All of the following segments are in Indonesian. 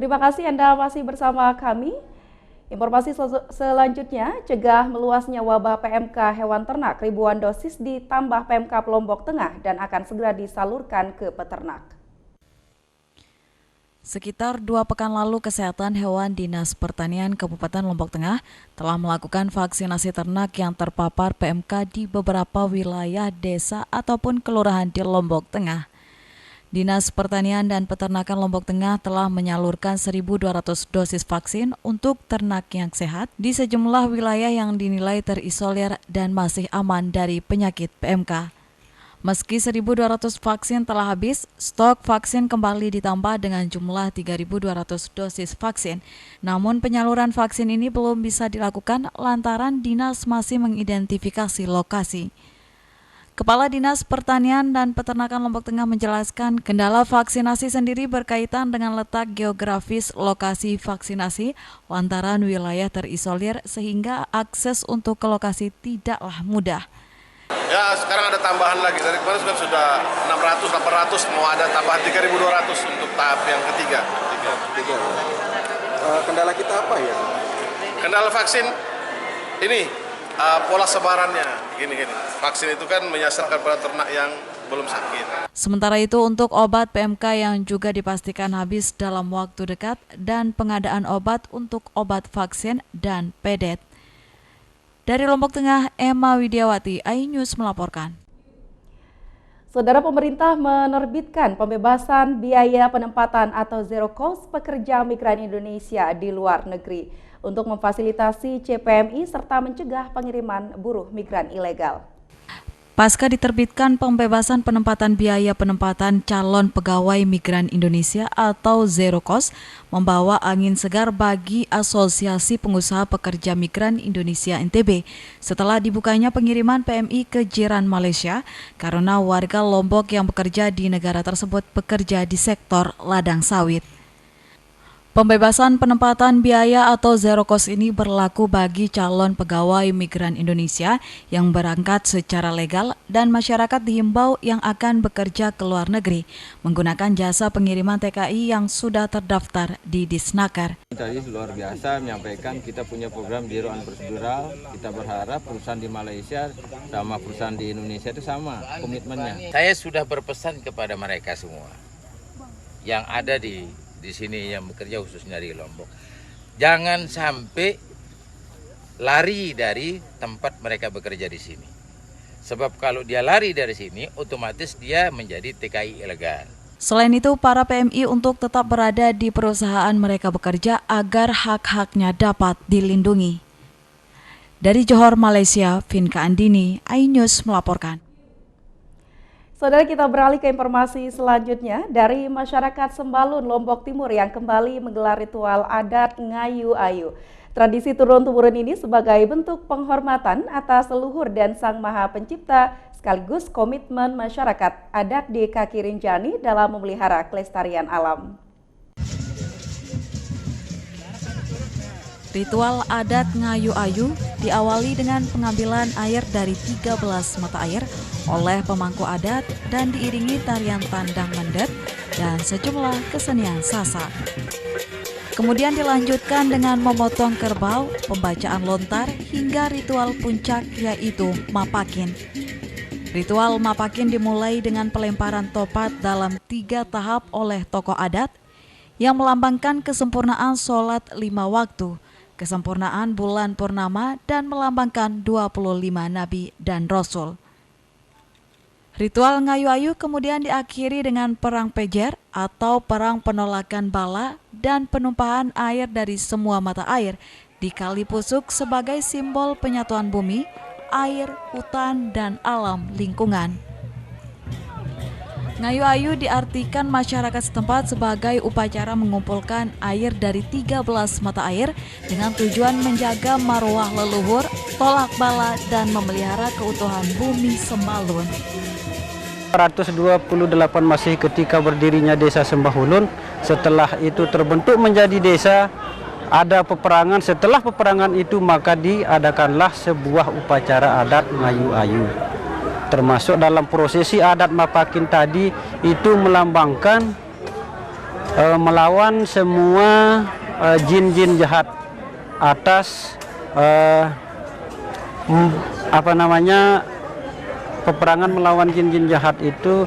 Terima kasih Anda masih bersama kami. Informasi selanjutnya, cegah meluasnya wabah PMK hewan ternak, ribuan dosis ditambah PMK Lombok Tengah dan akan segera disalurkan ke peternak. Sekitar 2 pekan lalu, Kesehatan Hewan Dinas Pertanian Kabupaten Lombok Tengah telah melakukan vaksinasi ternak yang terpapar PMK di beberapa wilayah desa ataupun kelurahan di Lombok Tengah. Dinas Pertanian dan Peternakan Lombok Tengah telah menyalurkan 1.200 dosis vaksin untuk ternak yang sehat di sejumlah wilayah yang dinilai terisolir dan masih aman dari penyakit PMK. Meski 1.200 vaksin telah habis, stok vaksin kembali ditambah dengan jumlah 3.200 dosis vaksin. Namun penyaluran vaksin ini belum bisa dilakukan lantaran dinas masih mengidentifikasi lokasi. Kepala Dinas Pertanian dan Peternakan Lombok Tengah menjelaskan kendala vaksinasi sendiri berkaitan dengan letak geografis lokasi vaksinasi lantaran wilayah terisolir sehingga akses untuk ke lokasi tidaklah mudah. Ya, sekarang ada tambahan lagi. Dari kemarin sudah 600, 800, mau ada tambahan 3.200 untuk tahap yang ketiga. Kendala kita apa ya? Kendala vaksin ini pola sebarannya gini. Vaksin itu kan menyasarkan pada ternak yang belum sakit. Sementara itu untuk obat PMK yang juga dipastikan habis dalam waktu dekat dan pengadaan obat untuk obat vaksin dan pedet. Dari Lombok Tengah, Emma Widiawati, iNews melaporkan. Saudara, pemerintah menerbitkan pembebasan biaya penempatan atau zero cost pekerja migran Indonesia di luar negeri untuk memfasilitasi CPMI serta mencegah pengiriman buruh migran ilegal. Pasca diterbitkan pembebasan penempatan biaya penempatan calon pegawai migran Indonesia atau zero cost membawa angin segar bagi Asosiasi Pengusaha Pekerja Migran Indonesia NTB setelah dibukanya pengiriman PMI ke jiran Malaysia karena warga Lombok yang bekerja di negara tersebut bekerja di sektor ladang sawit. Pembebasan penempatan biaya atau zero cost ini berlaku bagi calon pegawai migran Indonesia yang berangkat secara legal dan masyarakat dihimbau yang akan bekerja ke luar negeri menggunakan jasa pengiriman TKI yang sudah terdaftar di Disnaker. Tadi luar biasa menyampaikan kita punya program Zero and Procedural. Kita berharap perusahaan di Malaysia sama perusahaan di Indonesia itu sama komitmennya. Saya sudah berpesan kepada mereka semua yang ada di sini yang bekerja khususnya di Lombok. Jangan sampai lari dari tempat mereka bekerja di sini. Sebab kalau dia lari dari sini, otomatis dia menjadi TKI ilegal. Selain itu, para PMI untuk tetap berada di perusahaan mereka bekerja agar hak-haknya dapat dilindungi. Dari Johor, Malaysia, Vinka Andini, iNews melaporkan. Saudara, kita beralih ke informasi selanjutnya dari masyarakat Sembalun, Lombok Timur yang kembali menggelar ritual adat Ngayu Ayu. Tradisi turun-temurun ini sebagai bentuk penghormatan atas leluhur dan Sang Maha Pencipta sekaligus komitmen masyarakat adat di kaki Rinjani dalam memelihara kelestarian alam. Ritual adat Ngayu Ayu diawali dengan pengambilan air dari 13 mata air oleh pemangku adat dan diiringi tarian tandang mendet dan sejumlah kesenian sasak. Kemudian dilanjutkan dengan memotong kerbau, pembacaan lontar hingga ritual puncak yaitu mapakin. Ritual mapakin dimulai dengan pelemparan topat dalam 3 tahap oleh tokoh adat yang melambangkan kesempurnaan sholat 5 waktu, kesempurnaan bulan purnama, dan melambangkan 25 nabi dan rasul. Ritual Ngayu Ayu kemudian diakhiri dengan perang pejer atau perang penolakan bala dan penumpahan air dari semua mata air di Kali Pusuk sebagai simbol penyatuan bumi, air, hutan, dan alam lingkungan. Ngayu Ayu diartikan masyarakat setempat sebagai upacara mengumpulkan air dari 13 mata air dengan tujuan menjaga marwah leluhur, tolak bala, dan memelihara keutuhan bumi Sembalun. 128 masih ketika berdirinya desa Sembahulun. Setelah itu terbentuk menjadi desa, ada peperangan. Setelah peperangan itu maka diadakanlah sebuah upacara adat Ngayu Ayu. Termasuk dalam prosesi adat mapakin tadi itu melambangkan melawan semua jin-jin jahat atas peperangan melawan jin-jin jahat itu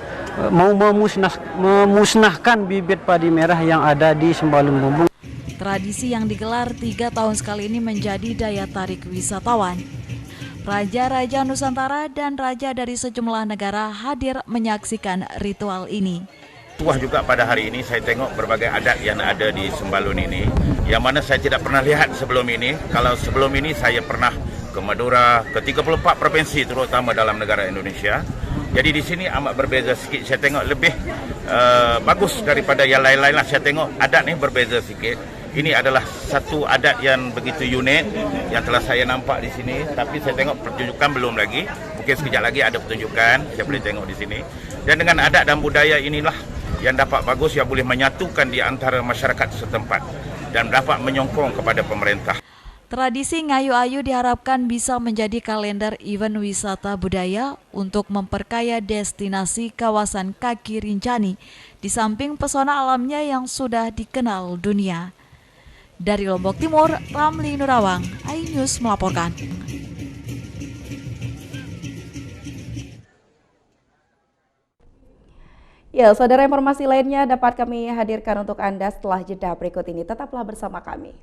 mau memusnahkan bibit padi merah yang ada di Sembalun Bumbung. Tradisi yang digelar 3 tahun sekali ini menjadi daya tarik wisatawan. Raja-raja Nusantara dan raja dari sejumlah negara hadir menyaksikan ritual ini. Puas juga pada hari ini saya tengok berbagai adat yang ada di Sembalun ini, yang mana saya tidak pernah lihat sebelum ini. Kalau sebelum ini saya pernah ke Madura, ke 34 provinsi terutama dalam negara Indonesia. Jadi di sini amat berbeza sikit. Saya tengok lebih bagus daripada yang lain-lain lah. Saya tengok adat ni berbeza sikit. Ini adalah satu adat yang begitu unik yang telah saya nampak di sini. Tapi saya tengok pertunjukan belum lagi. Mungkin sekejap lagi ada pertunjukan. Saya boleh tengok di sini. Dan dengan adat dan budaya inilah yang dapat bagus, yang boleh menyatukan di antara masyarakat setempat dan dapat menyokong kepada pemerintah. Tradisi Ngayu Ayu diharapkan bisa menjadi kalender event wisata budaya untuk memperkaya destinasi kawasan kaki Rinjani di samping pesona alamnya yang sudah dikenal dunia. Dari Lombok Timur, Ramli Nurawang, iNews melaporkan. Ya, saudara, informasi lainnya dapat kami hadirkan untuk Anda setelah jeda berikut ini. Tetaplah bersama kami.